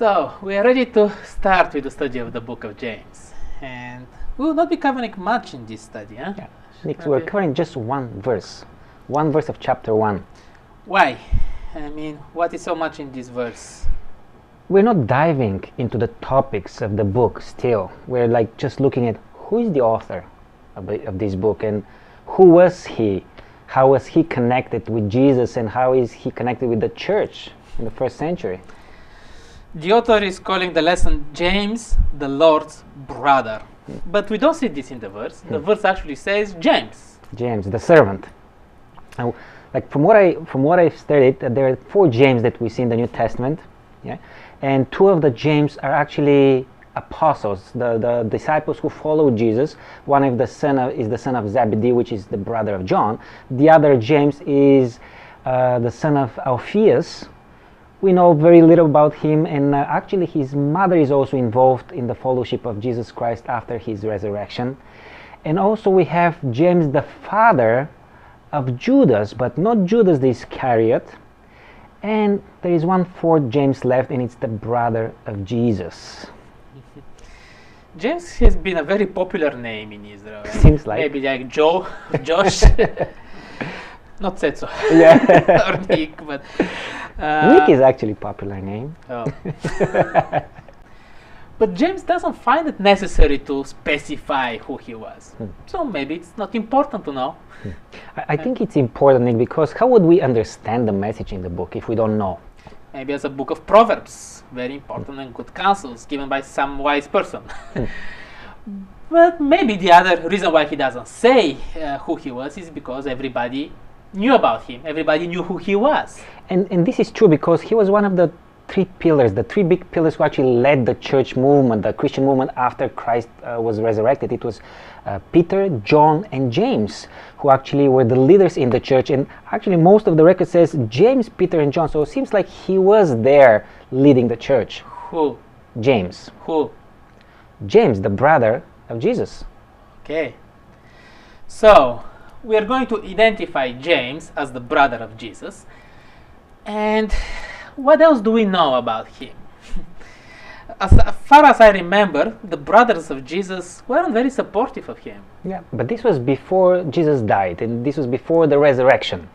So, we are ready to start with the study of the book of James. And we will not be covering much in this study, huh? Yeah. Nick, we're covering just one verse of chapter 1. Why? I mean, what is so much in this verse? We're not diving into the topics of the book still. We're like just looking at who is the author of this book and who was he? How was he connected with Jesus and how is he connected with the church in the first century? The author is calling the lesson James, the Lord's brother. But we don't see this in the verse. The verse actually says James. James, the servant. Now, like from what I've studied, there are 4 James that we see in the New Testament, yeah, and 2 of the James are actually apostles, the disciples who followed Jesus. One of the is the son of Zebedee, which is the brother of John. The other James is the son of Alphaeus. We know very little about him, and actually his mother is also involved in the fellowship of Jesus Christ after his resurrection. And also we have James, the father of Judas, but not Judas the Iscariot. And there is 1/4 James left, and it's the brother of Jesus. James has been a very popular name in Israel. Seems like. Maybe like Joe, Josh. Not said so. Yeah. Or Nick, but... Nick is actually a popular name. Oh. But James doesn't find it necessary to specify who he was. So maybe it's not important to know. I think it's important, Nick, because how would we understand the message in the book if we don't know? Maybe as a book of Proverbs, very important and good counsels given by some wise person. But maybe the other reason why he doesn't say who he was is because everybody knew about him. Everybody knew who he was. And this is true because he was one of the 3 pillars, the 3 big pillars who actually led the church movement, the Christian movement after Christ was resurrected. It was Peter, John, and James who actually were the leaders in the church. And actually most of the record says James, Peter, and John. So it seems like he was there leading the church. Who? James. Who? James, the brother of Jesus. Okay. So, we are going to identify James as the brother of Jesus. And what else do we know about him? As far as I remember, the brothers of Jesus weren't very supportive of him. Yeah, but this was before Jesus died, and this was before the resurrection.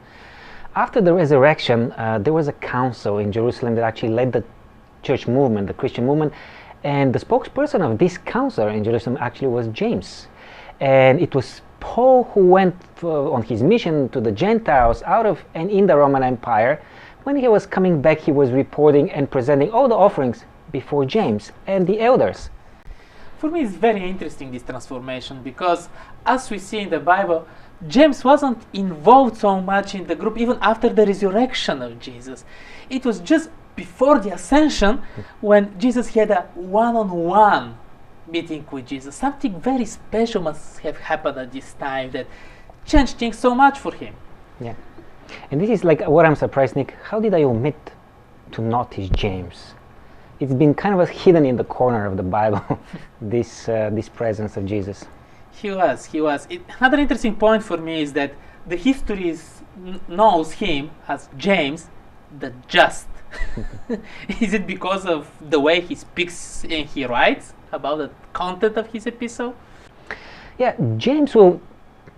After the resurrection, there was a council in Jerusalem that actually led the church movement, the Christian movement, and the spokesperson of this council in Jerusalem actually was James. And it was Paul who went on his mission to the Gentiles out of and in the Roman Empire. When he was coming back, he was reporting and presenting all the offerings before James and the elders. For me, it's very interesting, this transformation, because as we see in the Bible, James wasn't involved so much in the group even after the resurrection of Jesus. It was just before the ascension when Jesus had a one-on-one meeting with Jesus. Something very special must have happened at this time that changed things so much for him. Yeah. And this is like what I'm surprised, Nick. How did I omit to notice James? It's been kind of hidden in the corner of the Bible, this presence of Jesus. He was. Another interesting point for me is that the history knows him as James the Just. Is it because of the way he speaks and he writes about the content of his epistle? Yeah, James will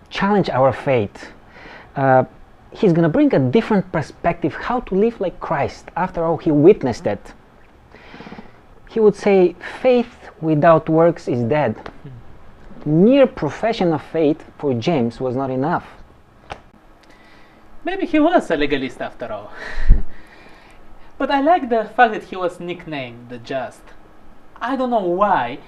challenge our faith. He's going to bring a different perspective, how to live like Christ. After all, he witnessed it. He would say, faith without works is dead. Mere profession of faith for James was not enough. Maybe he was a legalist after all. But I like the fact that he was nicknamed the Just. I don't know why,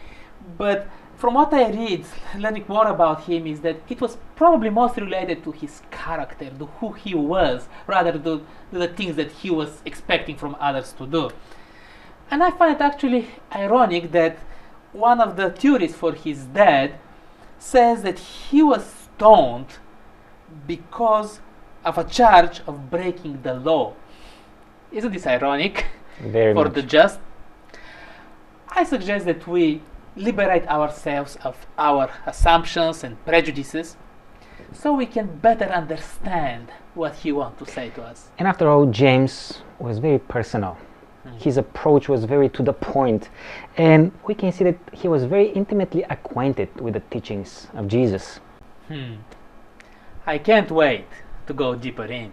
but from what I read, learning more about him is that it was probably most related to his character, to who he was, rather than the things that he was expecting from others to do. And I find it actually ironic that one of the theories for his death says that he was stoned because of a charge of breaking the law. Isn't this ironic? Very for much. the just? I suggest that we liberate ourselves of our assumptions and prejudices so we can better understand what he wants to say to us. And after all, James was very personal. His approach was very to the point, and we can see that he was very intimately acquainted with the teachings of Jesus. I can't wait to go deeper in.